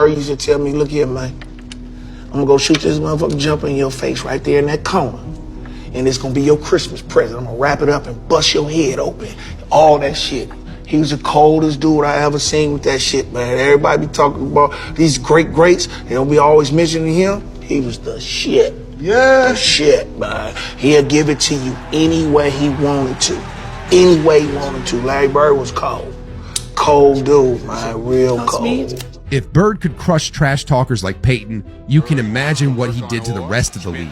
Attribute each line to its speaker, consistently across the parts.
Speaker 1: Bird used to tell me, look here, man. I'm gonna go shoot this motherfucking jumper in your face right there in that corner. And it's gonna be your Christmas present. I'm gonna wrap it up and bust your head open. All that shit. He was the coldest dude I ever seen with that shit, man. Everybody be talking about these greats. They don't be always mentioning him. He was the shit. Yeah. The shit, man. He'll give it to you any way he wanted to. Any way he wanted to. Larry Bird was cold. Cold dude, man. Real cold.
Speaker 2: If Bird could crush trash talkers like Peyton, you can imagine what he did to the rest of the league.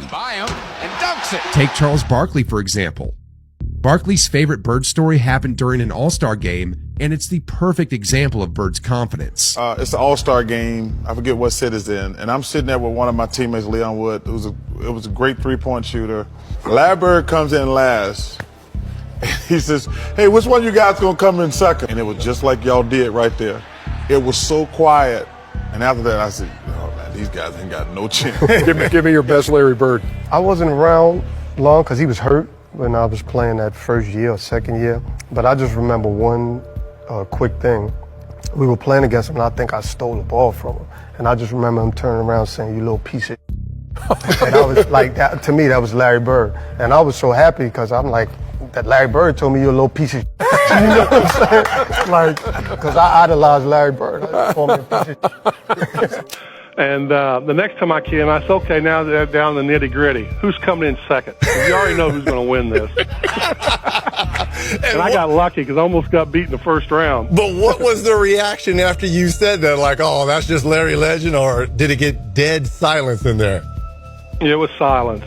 Speaker 2: Take Charles Barkley, for example. Barkley's favorite Bird story happened during an All-Star game, and it's the perfect example of Bird's confidence.
Speaker 3: It's an All-Star game. I forget what set it's in, and I'm sitting there with one of my teammates, Leon Wood. It was a great three-point shooter. Larry Bird comes in last. He says, hey, which one of you guys gonna come in second? And it was just like y'all did right there. It was so quiet. And after that, I said, oh, man, these guys ain't got no chance.
Speaker 4: give me your best Larry Bird. I wasn't around long because he was hurt when I was playing that first year or second year. But I just remember one quick thing. We were playing against him, and I think I stole the ball from him. And I just remember him turning around saying, you little piece of and I was like, that, to me, that was Larry Bird. And I was so happy because I'm like, that Larry Bird told me you're a little piece of you know what I'm saying? Like, because I idolized Larry Bird. I called me a piece of
Speaker 5: And the next time I came, I said, okay, now they're down in the nitty-gritty. Who's coming in second? You already know who's going to win this. and I got lucky because I almost got beat in the first round.
Speaker 6: But what was the reaction after you said that? Like, oh, that's just Larry Legend, or did it get dead silence in there?
Speaker 5: It was silence.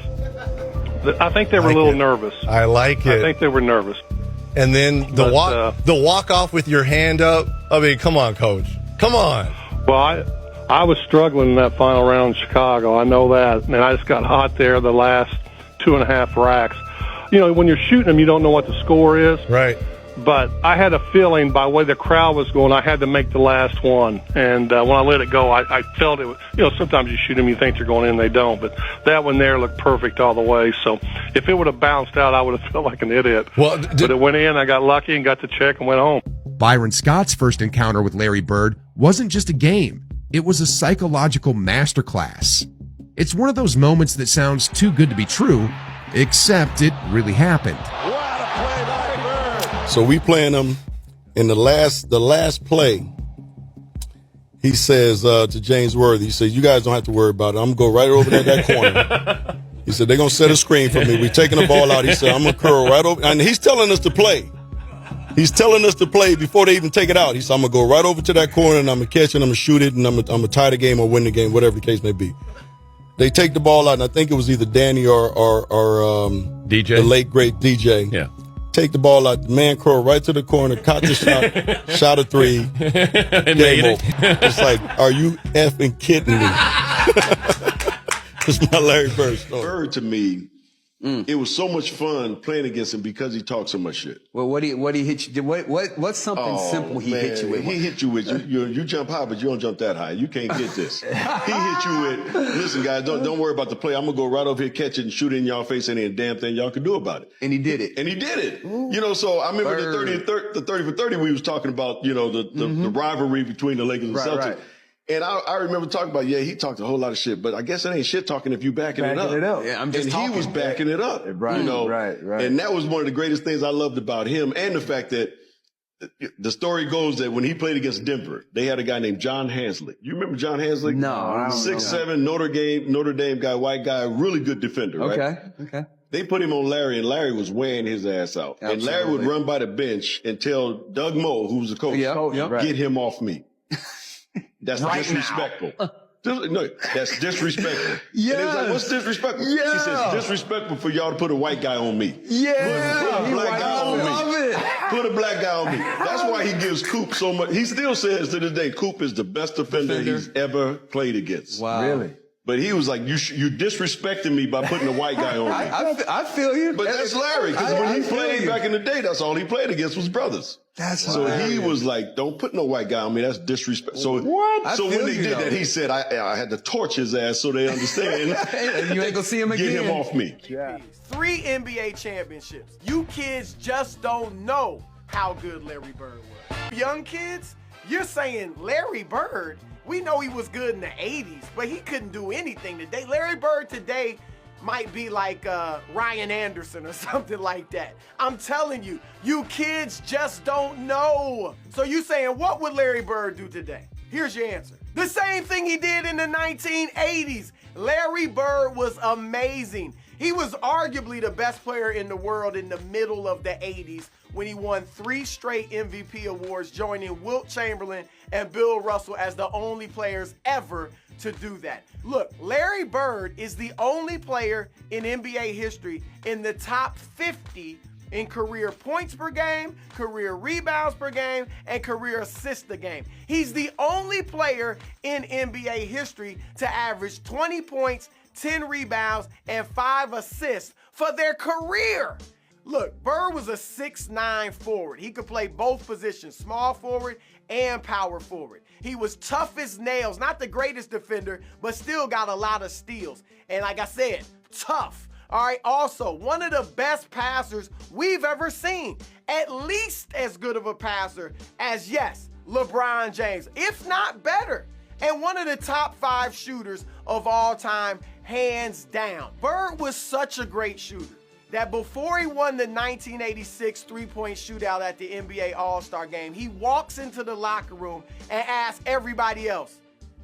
Speaker 5: I think they were a little nervous.
Speaker 6: I like it.
Speaker 5: I think they were nervous.
Speaker 6: And then the walk off with your hand up. I mean, come on, Coach. Come on.
Speaker 5: Well, I was struggling in that final round in Chicago. I know that. And I just got hot there the last 2.5 racks. You know, when you're shooting them, you don't know what the score is.
Speaker 6: Right.
Speaker 5: But I had a feeling by the way the crowd was going, I had to make the last one. And when I let it go, I felt it was, you know, sometimes you shoot them, you think they're going in, they don't. But that one there looked perfect all the way. So if it would have bounced out, I would have felt like an idiot.
Speaker 6: Well,
Speaker 5: but it went in, I got lucky and got the check and went home.
Speaker 2: Byron Scott's first encounter with Larry Bird wasn't just a game. It was a psychological masterclass. It's one of those moments that sounds too good to be true, except it really happened.
Speaker 6: So we playing them in the last play. He says to James Worthy, he says, you guys don't have to worry about it. I'm going to go right over there that corner. He said, they're going to set a screen for me. We're taking the ball out. He said, I'm going to curl right over. And he's telling us to play. He's telling us to play before they even take it out. He said, I'm going to go right over to that corner, and I'm going to catch it, and I'm going to shoot it, and I'm going to tie the game or win the game, whatever the case may be. They take the ball out, and I think it was either Danny or
Speaker 7: DJ,
Speaker 6: the late, great DJ.
Speaker 7: Yeah.
Speaker 6: Take the ball out, the man curl right to the corner, caught the shot, shot a three, game over. It's like, are you effing kidding me? It's my Larry Bird story.
Speaker 8: Bird to me, it was so much fun playing against him because he talked so much shit.
Speaker 9: Well, what he hit you? What's something simple he hit you with?
Speaker 8: He hit you with you jump high, but you don't jump that high. You can't get this. He hit you with, listen, guys, don't worry about the play. I'm gonna go right over here, catch it, and shoot it in y'all face. Ain't a damn thing y'all can do about it.
Speaker 9: And he did it.
Speaker 8: Ooh. You know, so I remember the 30 for 30 we was talking about. You know, the rivalry between the Lakers and Celtics. Right. And I remember talking about, he talked a whole lot of shit, but I guess it ain't shit talking if you backing it up.
Speaker 9: Yeah, I'm just
Speaker 8: talking. He was backing it up.
Speaker 9: Right,
Speaker 8: you know?
Speaker 9: right.
Speaker 8: And that was one of the greatest things I loved about him, and the fact that the story goes that when he played against Denver, they had a guy named John Hanslick. You remember John Hanslick?
Speaker 9: No, I don't
Speaker 8: 6'7", Notre Dame guy, white guy, really good defender, right?
Speaker 9: Okay.
Speaker 8: They put him on Larry, and Larry was wearing his ass out. Absolutely. And Larry would run by the bench and tell Doug Moe, who was the coach, get him off me. That's disrespectful. No, that's disrespectful.
Speaker 9: Yeah.
Speaker 8: And he was like, what's disrespectful?
Speaker 9: Yeah.
Speaker 8: He says, disrespectful for y'all to put a white guy on me.
Speaker 9: Yeah.
Speaker 8: Put a black guy on me. Put a black guy on me. That's why he gives Coop so much. He still says to this day, Coop is the best defender he's ever played against.
Speaker 9: Wow. Really?
Speaker 8: But he was like, you disrespecting me by putting a white guy on me.
Speaker 9: I feel you.
Speaker 8: But that's Larry, because when he played back in the day, that's all he played against was brothers.
Speaker 9: So
Speaker 8: he was like, don't put no white guy on me. That's disrespect. So what? So when they did that, he said, I had to torch his ass so they understand.
Speaker 9: And you ain't gonna see him again.
Speaker 8: Get him off me.
Speaker 10: Yeah. 3 NBA championships. You kids just don't know how good Larry Bird was. Young kids, you're saying Larry Bird? We know he was good in the 80s, but he couldn't do anything today. Larry Bird today might be like Ryan Anderson or something like that. I'm telling you, you kids just don't know. So you saying, what would Larry Bird do today? Here's your answer. The same thing he did in the 1980s. Larry Bird was amazing. He was arguably the best player in the world in the middle of the 80s when he won 3 straight MVP awards, joining Wilt Chamberlain and Bill Russell as the only players ever to do that. Look, Larry Bird is the only player in NBA history in the top 50 in career points per game, career rebounds per game, and career assists a game. He's the only player in NBA history to average 20 points, 10 rebounds, and 5 assists for their career. Look, Bird was a 6'9" forward. He could play both positions, small forward and power forward. He was tough as nails, not the greatest defender, but still got a lot of steals. And like I said, tough. All right, also, one of the best passers we've ever seen. At least as good of a passer as, yes, LeBron James, if not better. And one of the top 5 shooters of all time, hands down. Bird was such a great shooter that before he won the 1986 three-point shootout at the NBA All-Star Game, he walks into the locker room and asks everybody else,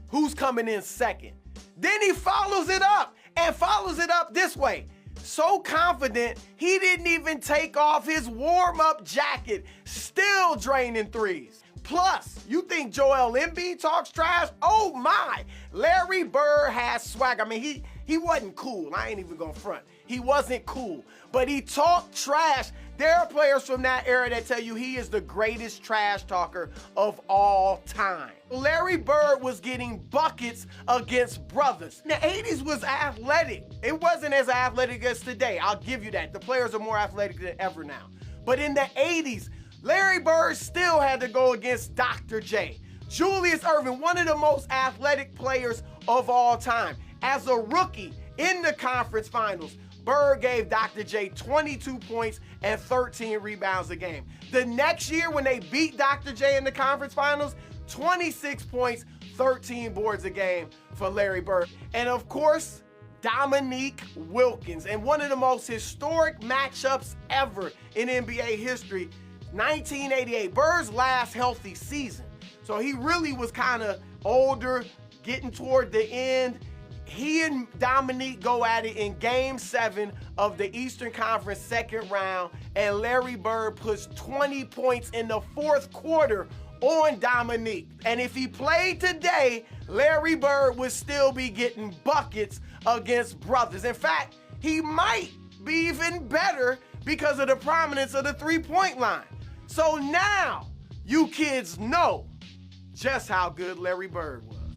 Speaker 10: who's coming in second? Then he follows it up this way. So confident, he didn't even take off his warm-up jacket, still draining threes. Plus, you think Joel Embiid talks trash? Oh my! Larry Bird has swag. I mean, he wasn't cool. I ain't even gonna front. He wasn't cool, but he talked trash. There are players from that era that tell you he is the greatest trash talker of all time. Larry Bird was getting buckets against brothers. The 80s was athletic. It wasn't as athletic as today. I'll give you that. The players are more athletic than ever now. But in the 80s, Larry Bird still had to go against Dr. J. Julius Erving, one of the most athletic players of all time. As a rookie in the conference finals, Bird gave Dr. J 22 points and 13 rebounds a game. The next year when they beat Dr. J in the conference finals, 26 points, 13 boards a game for Larry Bird. And of course, Dominique Wilkins. And one of the most historic matchups ever in NBA history, 1988, Bird's last healthy season. So he really was kind of older, getting toward the end. He and Dominique go at it in Game 7 of the Eastern Conference second round, and Larry Bird puts 20 points in the 4th quarter on Dominique. And if he played today, Larry Bird would still be getting buckets against brothers. In fact, he might be even better because of the prominence of the three-point line. So now, you kids know just how good Larry Bird was.